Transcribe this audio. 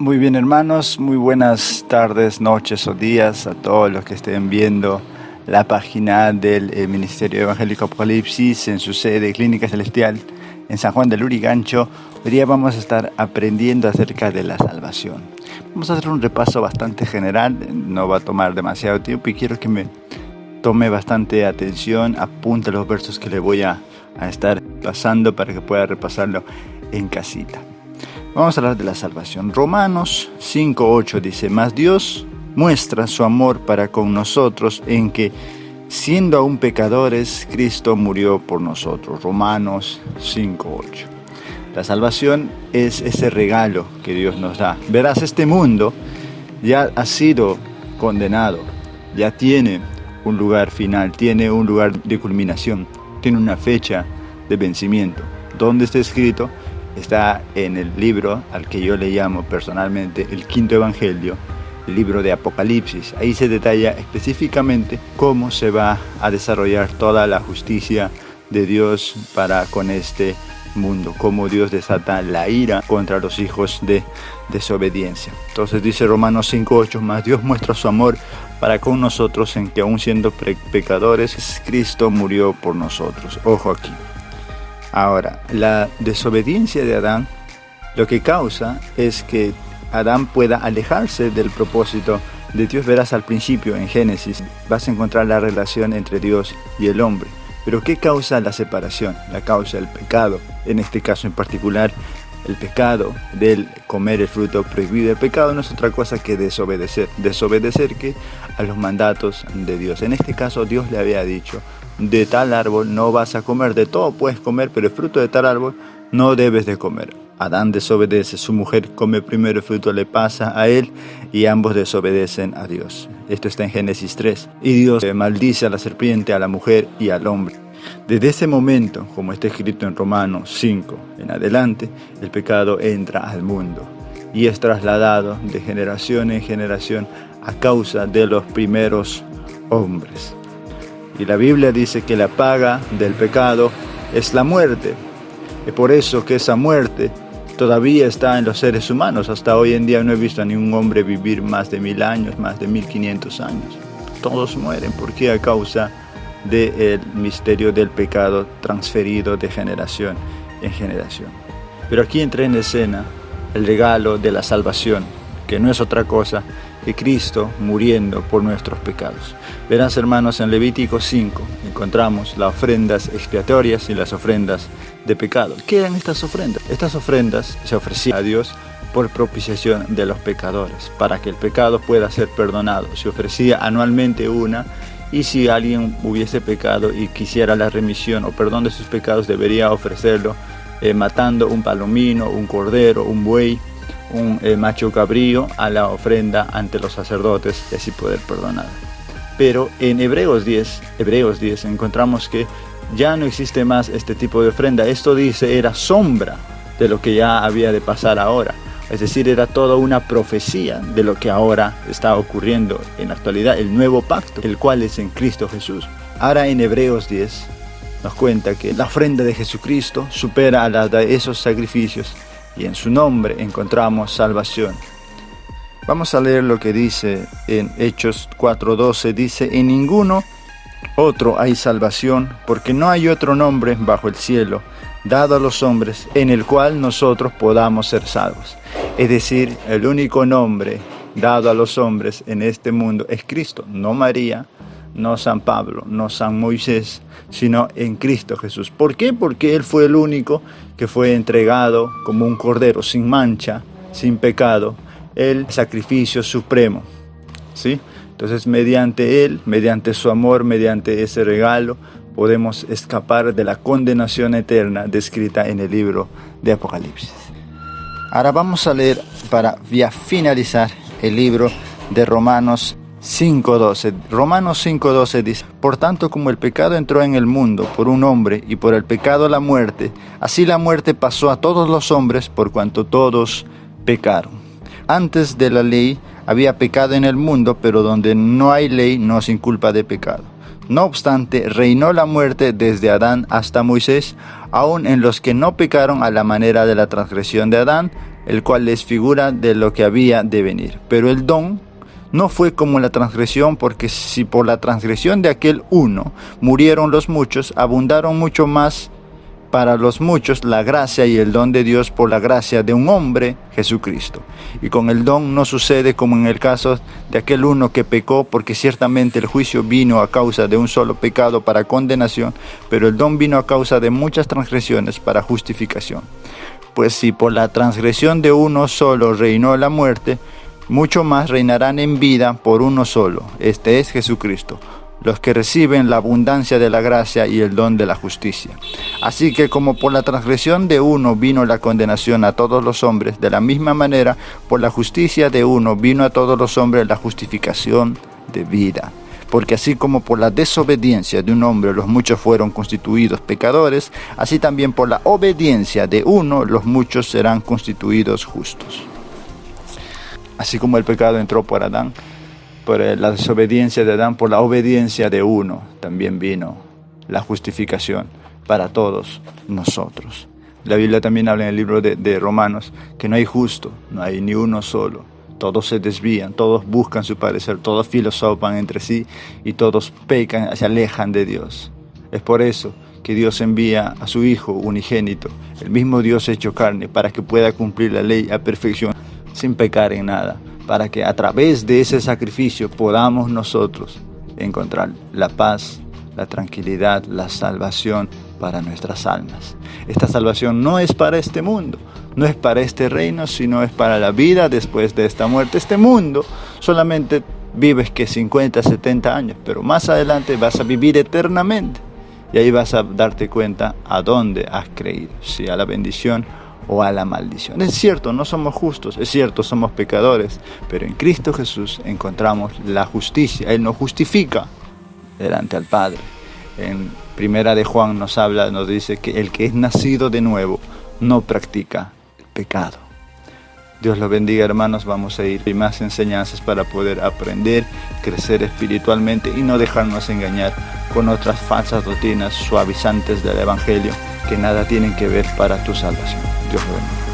Muy bien, hermanos, muy buenas tardes, noches o días a todos los que estén viendo la página del Ministerio Evangélico Apocalipsis en su sede Clínica Celestial en San Juan del Lurigancho. Hoy día vamos a estar aprendiendo acerca de la salvación. Vamos a hacer un repaso bastante general, no va a tomar demasiado tiempo y quiero que me tome bastante atención, apunte los versos que le voy a estar pasando para que pueda repasarlo en casita. Vamos a hablar de la salvación. Romanos 5:8 dice: Mas Dios muestra su amor para con nosotros en que, siendo aún pecadores, Cristo murió por nosotros. Romanos 5:8. La salvación es ese regalo que Dios nos da. Verás, este mundo ya ha sido condenado, ya tiene un lugar final, tiene un lugar de culminación, tiene una fecha de vencimiento. ¿Dónde está escrito? Está en el libro al que yo le llamo personalmente el quinto evangelio, el libro de Apocalipsis. Ahí se detalla específicamente cómo se va a desarrollar toda la justicia de Dios para con este mundo, cómo Dios desata la ira contra los hijos de desobediencia. Entonces dice Romanos 5:8: Mas Dios muestra su amor para con nosotros en que, aun siendo pecadores, Cristo murió por nosotros. Ojo aquí. Ahora, la desobediencia de Adán lo que causa es que Adán pueda alejarse del propósito de Dios. Verás, al principio en Génesis vas a encontrar la relación entre Dios y el hombre. Pero ¿qué causa la separación? La causa el pecado. En este caso en particular, el pecado del comer el fruto prohibido. El pecado no es otra cosa que desobedecer. ¿Desobedecer qué? A los mandatos de Dios. En este caso Dios le había dicho: de tal árbol no vas a comer, de todo puedes comer, pero el fruto de tal árbol no debes de comer. Adán desobedece, su mujer come primero el fruto, le pasa a él y ambos desobedecen a Dios. Esto está en Génesis 3. Y Dios maldice a la serpiente, a la mujer y al hombre. Desde ese momento, como está escrito en Romanos 5 en adelante, el pecado entra al mundo y es trasladado de generación en generación a causa de los primeros hombres. Y la Biblia dice que la paga del pecado es la muerte. Es por eso que esa muerte todavía está en los seres humanos. Hasta hoy en día no he visto a ningún hombre vivir más de 1000 años, más de 1500 años. Todos mueren. ¿Por qué? A causa del misterio del pecado transferido de generación en generación. Pero aquí entra en escena el regalo de la salvación, que no es otra cosa que Cristo muriendo por nuestros pecados. Verás, hermanos, en Levítico 5 encontramos las ofrendas expiatorias y las ofrendas de pecado. ¿Qué eran estas ofrendas? Estas ofrendas se ofrecían a Dios por propiciación de los pecadores, para que el pecado pueda ser perdonado. Se ofrecía anualmente una, y si alguien hubiese pecado y quisiera la remisión o perdón de sus pecados, debería ofrecerlo matando un palomino, un cordero, un buey, un macho cabrío a la ofrenda ante los sacerdotes y así poder perdonar. Pero en Hebreos 10 encontramos que ya no existe más este tipo de ofrenda. Esto dice era sombra de lo que ya había de pasar ahora. Es decir, era toda una profecía de lo que ahora está ocurriendo en la actualidad, el nuevo pacto, el cual es en Cristo Jesús. Ahora en Hebreos 10 nos cuenta que la ofrenda de Jesucristo supera a la de esos sacrificios y en su nombre encontramos salvación. Vamos a leer lo que dice en Hechos 4:12. Dice: En ninguno otro hay salvación, porque no hay otro nombre bajo el cielo dado a los hombres en el cual nosotros podamos ser salvos. Es decir, el único nombre dado a los hombres en este mundo es Cristo, no María, no San Pablo, no San Moisés, sino en Cristo Jesús. ¿Por qué? Porque Él fue el único que fue entregado como un cordero sin mancha, sin pecado, el sacrificio supremo, ¿sí? Entonces, mediante Él, mediante su amor, mediante ese regalo, podemos escapar de la condenación eterna descrita en el libro de Apocalipsis. Ahora vamos a leer, para ya finalizar, el libro de Romanos 5:12. Romanos 5:12 dice: Por tanto, como el pecado entró en el mundo por un hombre, y por el pecado la muerte, así la muerte pasó a todos los hombres por cuanto todos pecaron. Antes de la ley había pecado en el mundo, pero donde no hay ley no se inculpa de pecado. No obstante, reinó la muerte desde Adán hasta Moisés, aun en los que no pecaron a la manera de la transgresión de Adán, el cual es figura de lo que había de venir. Pero el don no fue como la transgresión, porque si por la transgresión de aquel uno murieron los muchos, abundaron mucho más para los muchos la gracia y el don de Dios por la gracia de un hombre, Jesucristo. Y con el don no sucede como en el caso de aquel uno que pecó, porque ciertamente el juicio vino a causa de un solo pecado para condenación, pero el don vino a causa de muchas transgresiones para justificación. Pues si por la transgresión de uno solo reinó la muerte, mucho más reinarán en vida por uno solo, este es Jesucristo, los que reciben la abundancia de la gracia y el don de la justicia. Así que como por la transgresión de uno vino la condenación a todos los hombres, de la misma manera por la justicia de uno vino a todos los hombres la justificación de vida. Porque así como por la desobediencia de un hombre los muchos fueron constituidos pecadores, así también por la obediencia de uno los muchos serán constituidos justos. Así como el pecado entró por Adán, por la desobediencia de Adán, por la obediencia de uno, también vino la justificación para todos nosotros. La Biblia también habla en el libro de Romanos que no hay justo, no hay ni uno solo. Todos se desvían, todos buscan su parecer, todos filosofan entre sí y todos pecan, se alejan de Dios. Es por eso que Dios envía a su Hijo unigénito, el mismo Dios hecho carne, para que pueda cumplir la ley a perfección, sin pecar en nada, para que a través de ese sacrificio podamos nosotros encontrar la paz, la tranquilidad, la salvación para nuestras almas. Esta salvación no es para este mundo, no es para este reino, sino es para la vida después de esta muerte. Este mundo solamente vives que 50, 70 años, pero más adelante vas a vivir eternamente. Y ahí vas a darte cuenta a dónde has creído, si a la bendición o a la maldición. Es cierto, no somos justos, es cierto, somos pecadores, pero en Cristo Jesús encontramos la justicia. Él nos justifica delante al Padre. En Primera de Juan nos dice que el que es nacido de nuevo no practica el pecado. Dios los bendiga, hermanos. Vamos a ir a más enseñanzas para poder aprender, crecer espiritualmente y no dejarnos engañar con otras falsas doctrinas suavizantes del Evangelio que nada tienen que ver para tu salvación. Dios los bendiga.